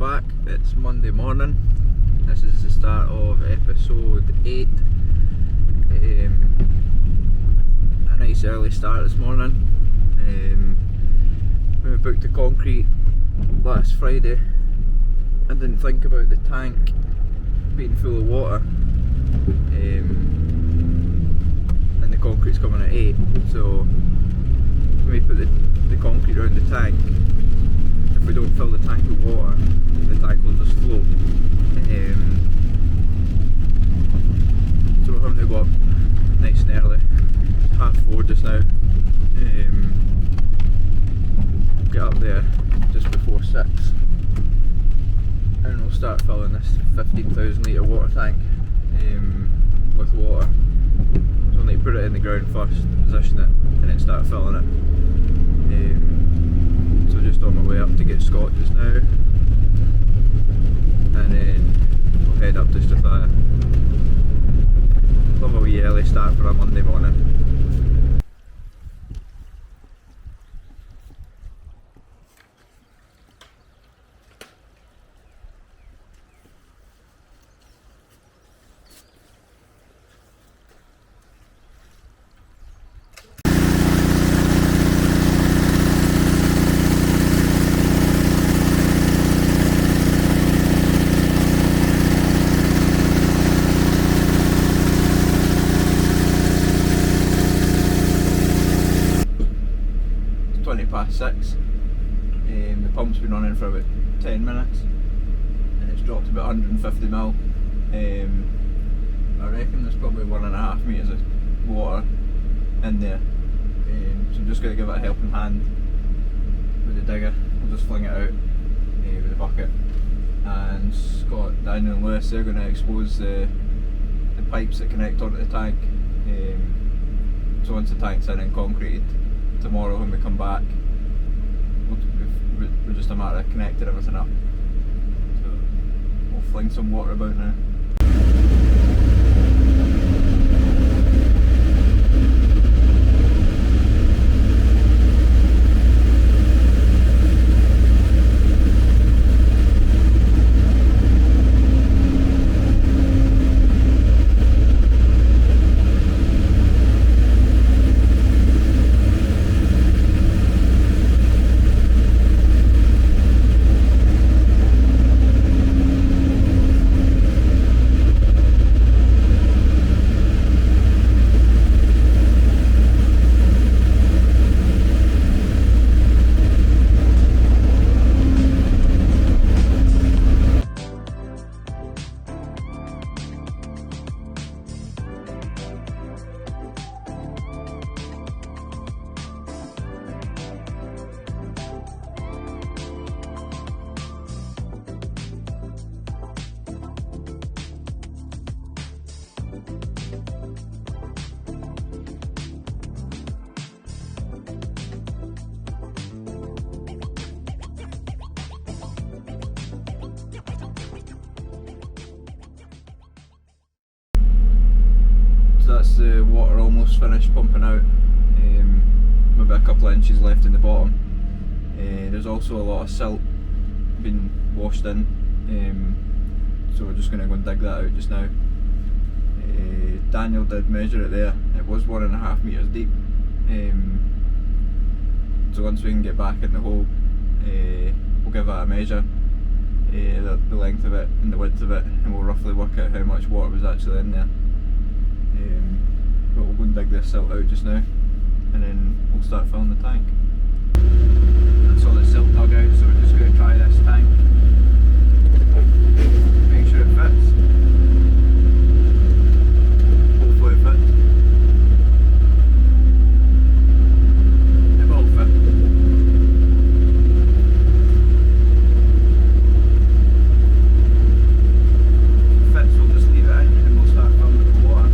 back. It's Monday morning. This is the start of episode 8. A nice early start this morning. When we booked the concrete last Friday, I didn't think about the tank being full of water, and the concrete's coming at 8, so when we put the concrete around the tank, if we don't fill the tank with water, the tank will just float. So we're having to go up nice and early. It's 4:30 just now. Get up there just before 6 and we'll start filling this 15,000 litre water tank with water. So we'll need to put it in the ground first, position it, and then start filling it. So just on my way up to get Scott just now, and then we'll head up to Strathaya. Love a wee early start for a Monday morning. Past 6. The pump's been running for about 10 minutes and it's dropped about 150 ml. I reckon there's probably 1.5 metres of water in there, so I'm just going to give it a helping hand with the digger. We'll just fling it out with the bucket, and Scott, Daniel and Lewis, they're going to expose the pipes that connect onto the tank. So once the tank's in and concreted, tomorrow when we come back, we're just a matter of connecting everything up. So we'll fling some water about now. That's the water almost finished pumping out, maybe a couple of inches left in the bottom. There's also a lot of silt being washed in, so we're just going to go and dig that out just now. Daniel did measure it there, it was 1.5 metres deep, so once we can get back in the hole, we'll give that a measure, the length of it and the width of it, and we'll roughly work out how much water was actually in there. But we'll go and dig this silt out just now, and then we'll start filling the tank. That's all the silt dug out, so we're just going to try this tank, make sure it fits. Hopefully it fits. It will fit. If it fits, we'll just leave it in and we'll start filling it with water.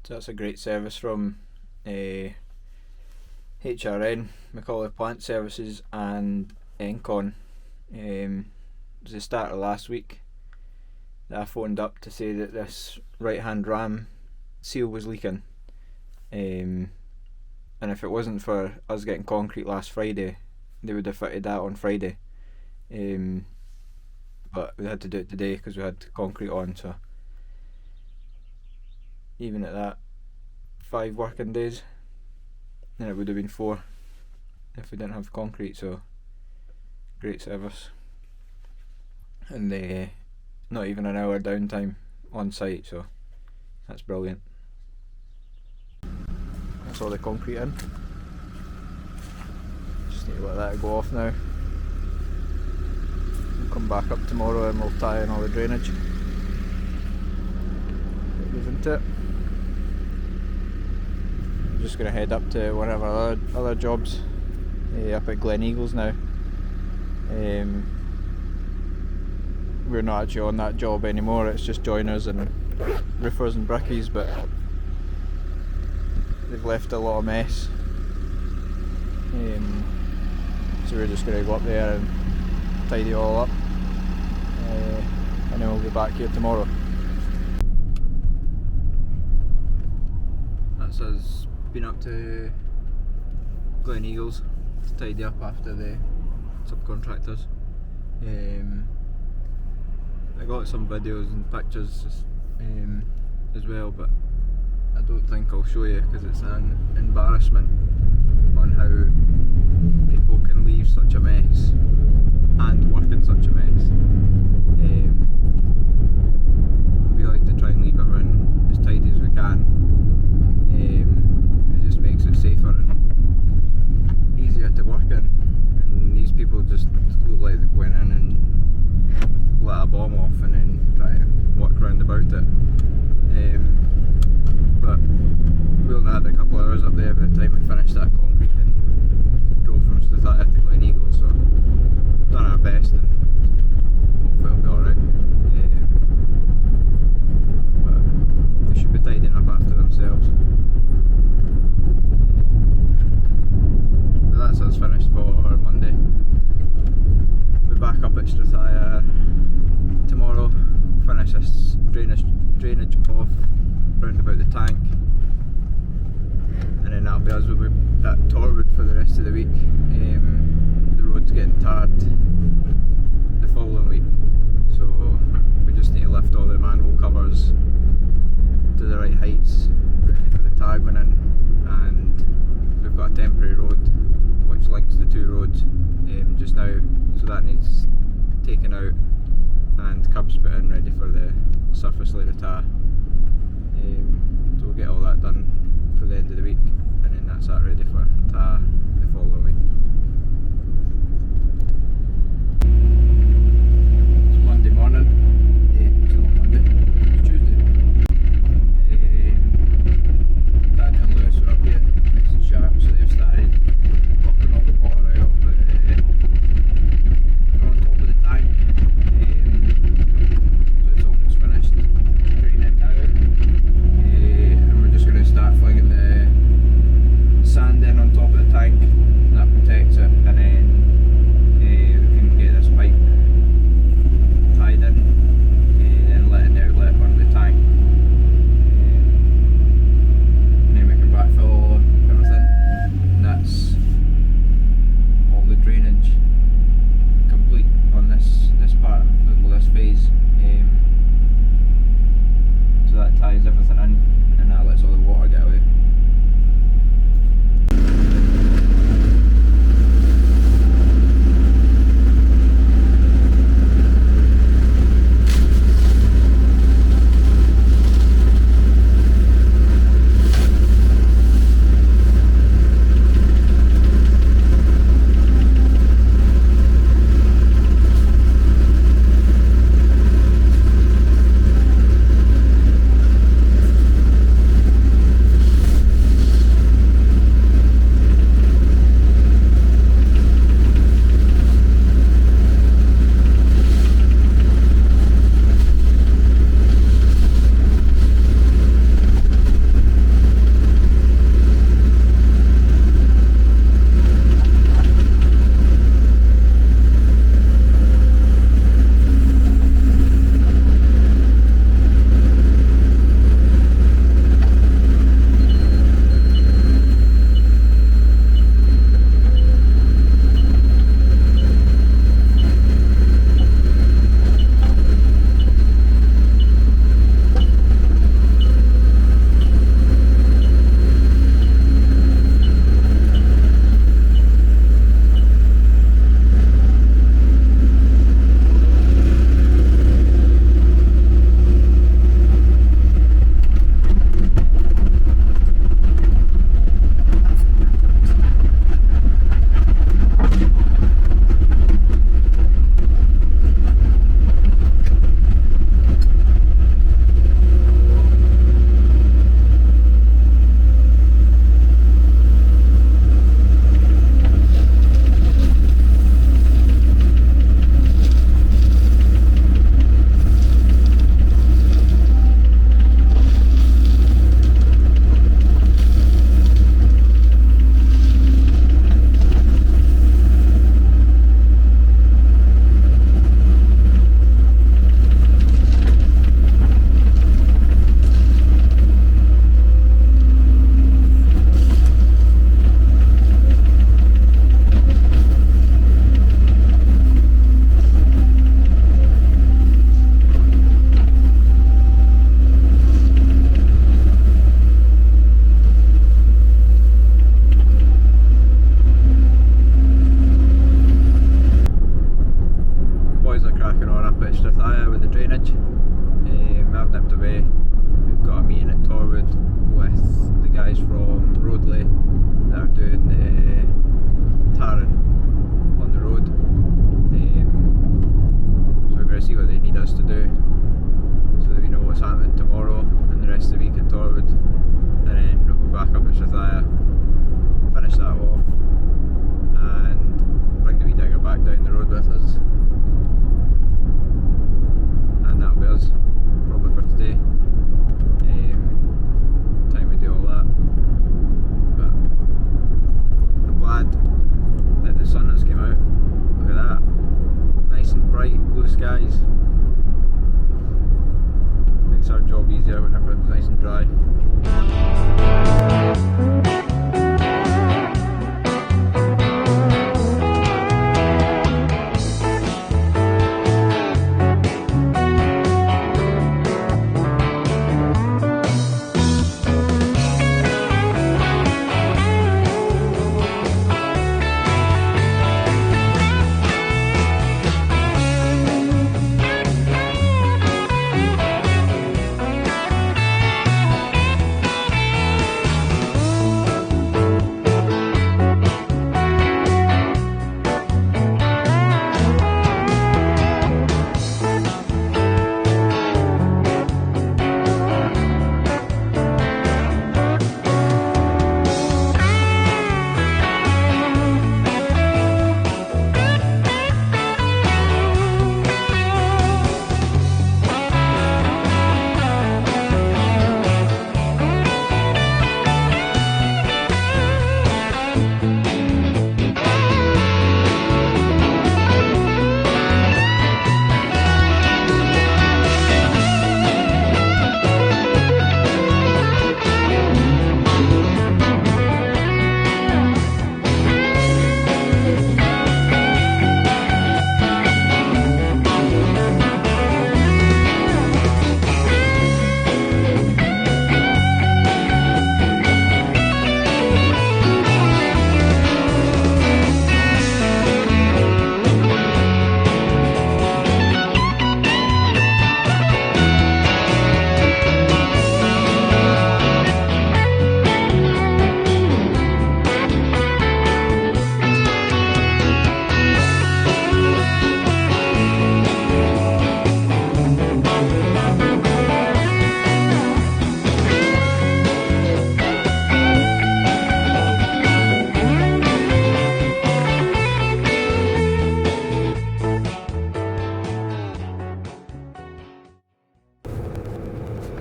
So that's a great service from HRN, Macaulay Plant Services, and Encon. It was the start of last week that I phoned up to say that this right hand ram seal was leaking, and if it wasn't for us getting concrete last Friday, they would have fitted that on Friday, but we had to do it today because we had concrete on. So even at that, 5 working days, and it would have been 4 if we didn't have concrete. So great service, and not even an hour downtime on site, so that's brilliant. That's all the concrete in. Just need to let that go off now. We'll come back up tomorrow and we'll tie in all the drainage. Move into it. I'm just going to head up to one of our other jobs up at Glen Eagles now. We're not actually on that job anymore, it's just joiners and roofers and brickies, but they've left a lot of mess. So we're just going to go up there and tidy it all up, and then we'll be back here tomorrow. That's us been up to Glen Eagles to tidy up after the subcontractors. I got some videos and pictures as well, but I don't think I'll show you because it's an embarrassment on how people can leave such a mess and work in such a mess. We like to try and leave everything as tidy as we can. It just makes it safer and easier to work in, and these people just look like they went in and let a bomb off and then try to work round about it. But we only had a couple of hours up there by the time we finished that concrete and drove from Strathclyde to Glen Eagles, so we've done our best and hopefully it'll be alright. But they should be tidying up after themselves. So that's us finished for Monday. We'll be back up at Strathclyde tomorrow, finish this drainage off round about the tank, and then that'll be us. We'll be at Torwood for the rest of the week. The road's getting tarred the following week, so we just need to lift all the manhole covers to the right heights, ready for the tag going in, and we've got a temporary road which links the 2 roads just now, so that needs taken out and curbs put in ready for the surface layer of tar. So we'll get all that done for the end of the week, and then that's that ready for tar the following week. It's Monday morning. It's not Monday, it's Tuesday. Daniel and Lewis are up here nice and sharp, so they've started pumping all the water out of from on top of the tank. So it's almost finished draining now. drainage. I've nipped away. We've got a meeting at Torwood with the guys from Roadley that are doing the tarring on the road. So we're going to see what they need us to do so that we know what's happening tomorrow and the rest of the week at Torwood, and then we'll go back up to Strathaya, finish that off and bring the wee digger back down the road with us, and that'll be us probably for today. Time we do all that, but I'm glad that the sun has came out. Look at that, nice and bright blue skies. Makes our job easier whenever it's nice and dry.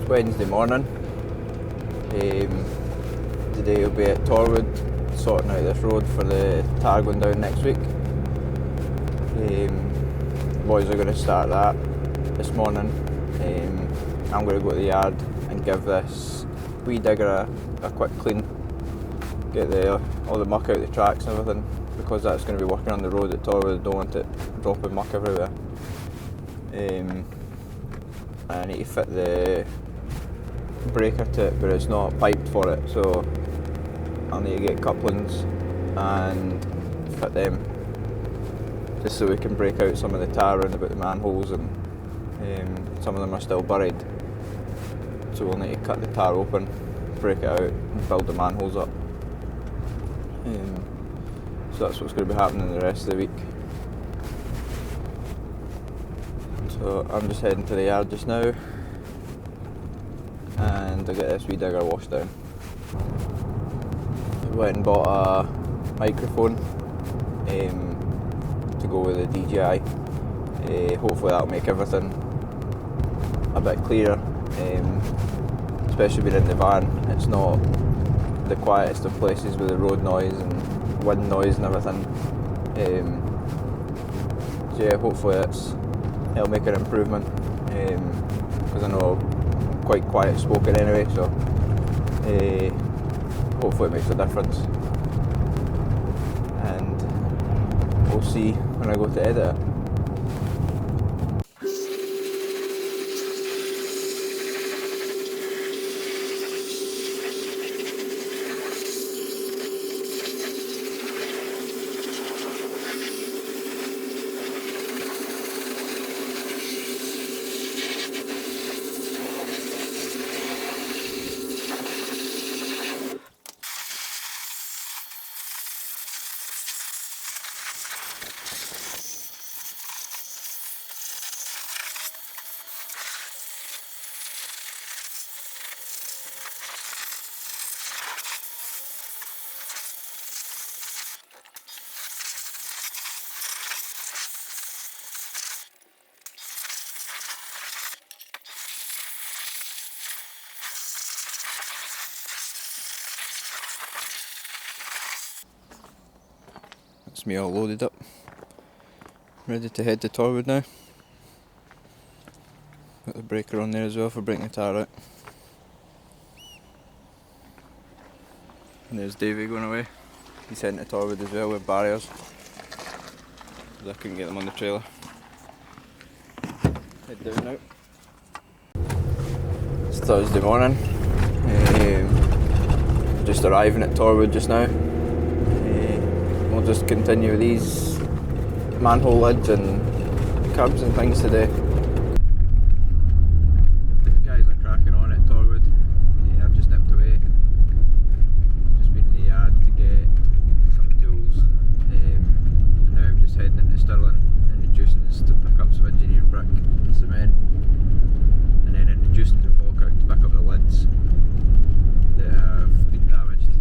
Wednesday morning. Today we'll be at Torwood sorting out this road for the tar going down next week. The boys are going to start that this morning. I'm going to go to the yard and give this wee digger a quick clean, get all the muck out of the tracks and everything, because that's going to be working on the road at Torwood. I don't want it dropping muck everywhere. I need to fit the breaker to it, but it's not piped for it, so I'll need to get couplings and fit them just so we can break out some of the tar around about the manholes, and some of them are still buried, so we'll need to cut the tar open, break it out and build the manholes up. So that's what's going to be happening the rest of the week. So I'm just heading to the yard just now and to get this wee digger washed down. I went and bought a microphone to go with the DJI. Hopefully that'll make everything a bit clearer, especially being in the van. It's not the quietest of places with the road noise and wind noise and everything. So yeah, hopefully it'll make an improvement, because I know I'm quite quiet spoken anyway, so hopefully it makes a difference, and we'll see when I go to edit it. It's me all loaded up, ready to head to Torwood now. Got the breaker on there as well for breaking the tire out. And there's Davey going away. He's heading to Torwood as well with barriers, because I couldn't get them on the trailer. Head down now. It's Thursday morning. Just arriving at Torwood just now. We'll just continue with these manhole lids and curbs and things today. The guys are cracking on at Torwood. I've just nipped away. Just been to the yard to get some tools. Now I'm just heading into Stirling and the Juicens to pick up some engineering brick and cement. And then into Juicens and Falkirk to pick up the lids that have been damaged,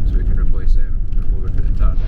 so we can replace them before we put the tar down.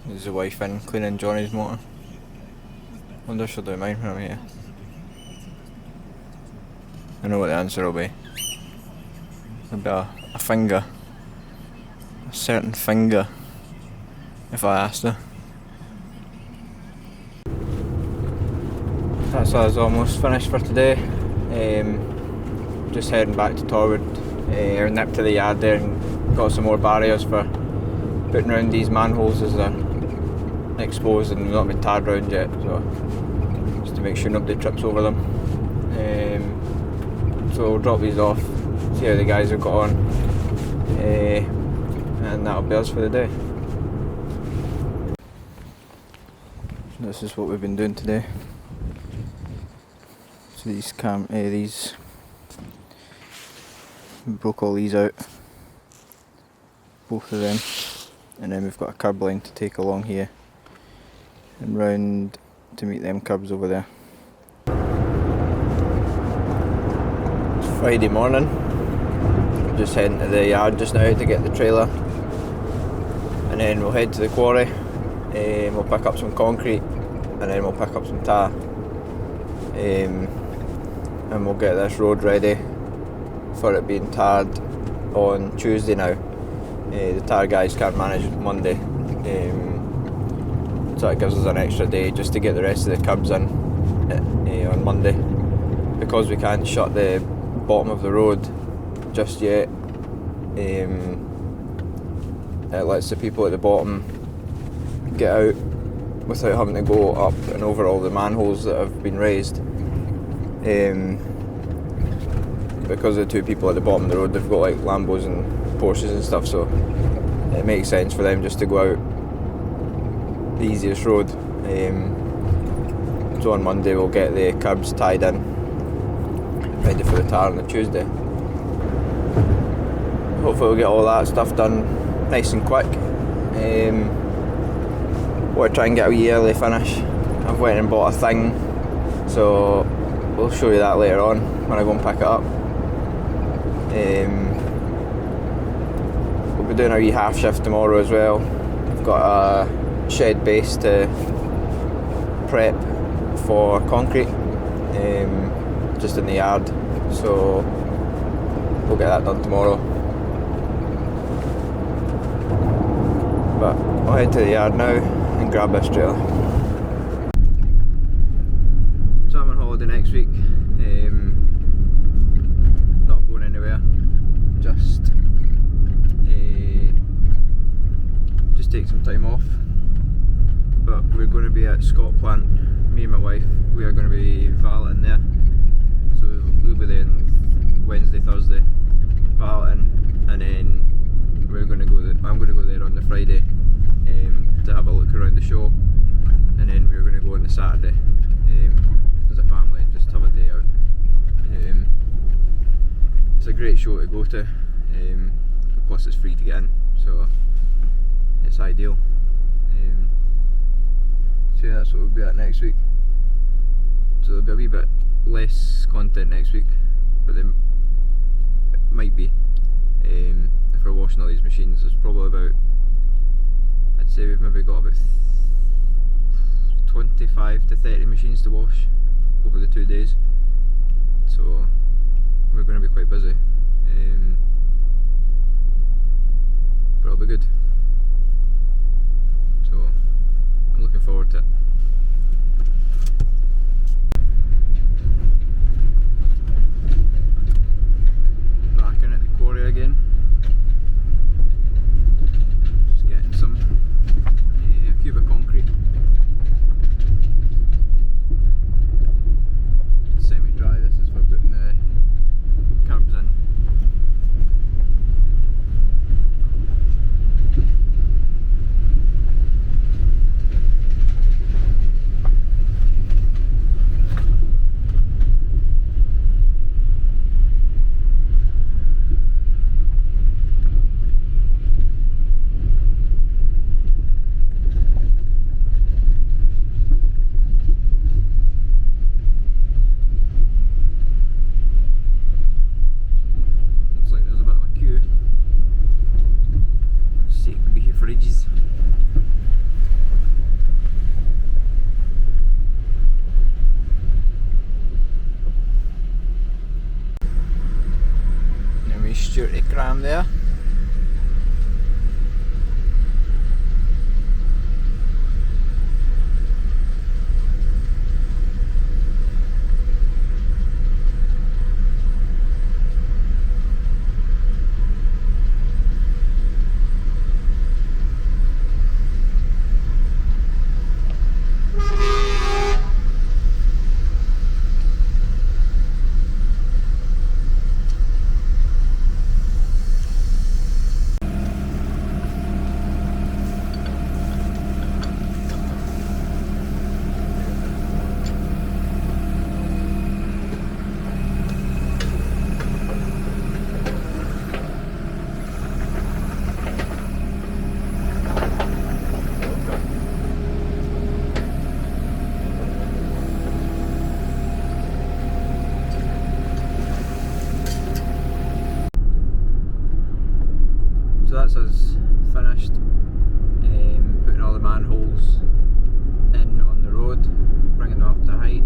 There's the wife in cleaning Johnny's motor. Wonder if she'll do mine when I'm here. I know what the answer will be. It'll be a finger. A certain finger, if I asked her. That's us almost finished for today. Just heading back to Torwood. I nipped to the yard there and got some more barriers for putting around these manholes as they're exposed and not been tarred round yet, so just to make sure nobody trips over them. So we'll drop these off, see how the guys have got on, and that'll be us for the day. So this is what we've been doing today. So these we broke all these out, both of them, and then we've got a curb line to take along here and round to meet them curbs over there. It's Friday morning. I'm just heading to the yard just now to get the trailer, and then we'll head to the quarry. We'll pick up some concrete and then we'll pick up some tar, and we'll get this road ready for it being tarred on Tuesday now. The tar guys can't manage Monday, so it gives us an extra day just to get the rest of the curbs in on Monday. Because we can't shut the bottom of the road just yet, it lets the people at the bottom get out without having to go up and over all the manholes that have been raised. Because the two people at the bottom of the road, they've got like Lambos and Porsches and stuff, so it makes sense for them just to go out the easiest road. So on Monday we'll get the curbs tied in, ready for the tar on the Tuesday. Hopefully we'll get all that stuff done nice and quick. We'll try and get a wee early finish. I've went and bought a thing, so we'll show you that later on when I go and pick it up. We'll be doing a wee half shift tomorrow as well. I've got a shed base to prep for concrete, just in the yard, so we'll get that done tomorrow. But I'll head to the yard now and grab this trailer. So I'm on holiday next week. Not going anywhere. Just take some time off. But we're going to be at Scott Plant. Me and and my wife, we are going to be valeting there. So we'll be there on Wednesday, Thursday, valeting, and then we're going to go. I'm going to go there on the Friday to have a look around the show, and then we're going to go on the Saturday as a family and just have a day out. It's a great show to go to, plus it's free to get in, so it's ideal. So yeah, that's what we'll be at next week. So there'll be a wee bit less content next week, but there might be. If we're washing all these machines, there's probably about, I'd say we've maybe got about 25 to 30 machines to wash over the 2 days. So we're going to be quite busy, but it'll be good. So I'm looking forward to it. Back in at the quarry again. Just getting some cube of concrete. Semi-dry, this is for putting the curbs in. Security cram there. So that's us finished putting all the manholes in on the road, bringing them up to height.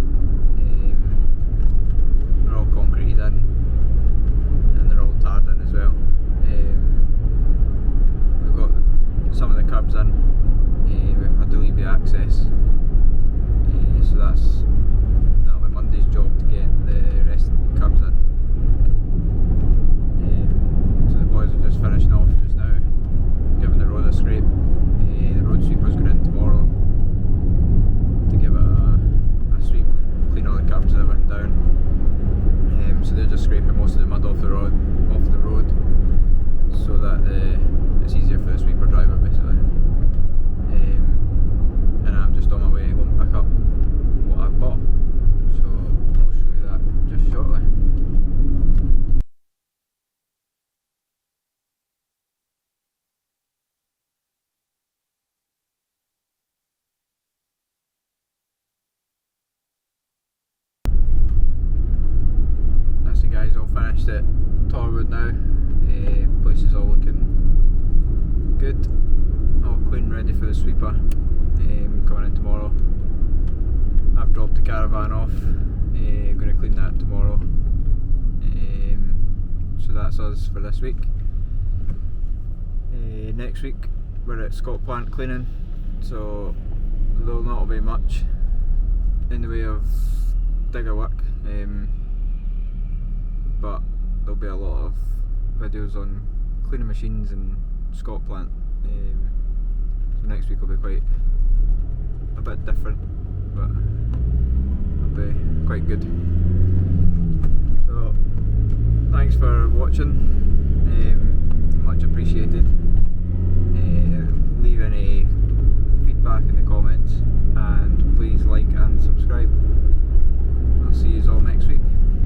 They're all concreted in and they're all tarred in as well. We've got some of the curbs in, we've had to leave the access, so that'll be Monday's job to get the rest of the curbs in. So the boys are just finishing off just now, giving the road a scrape. The road sweeper's going in tomorrow to give it a sweep, clean all the curbs and everything down. So they're just scraping most of the mud off the road, so that it's easier for the sweeper driver basically. And I'm just on my way home to pick up what I've bought, so I'll show you that just shortly. That's the guys all finished at Torwood now. Place is all looking good, all clean, ready for the sweeper coming in tomorrow. I've dropped the caravan off, I'm going to clean that tomorrow. So that's us for this week. Next week we're at Scott Plant cleaning, so there'll not be much in the way of digger work, but there'll be a lot of videos on cleaning machines and Scott Plant. So next week will be quite a bit different, but should be quite good. So thanks for watching, much appreciated. Leave any feedback in the comments and please like and subscribe. I'll see you all next week.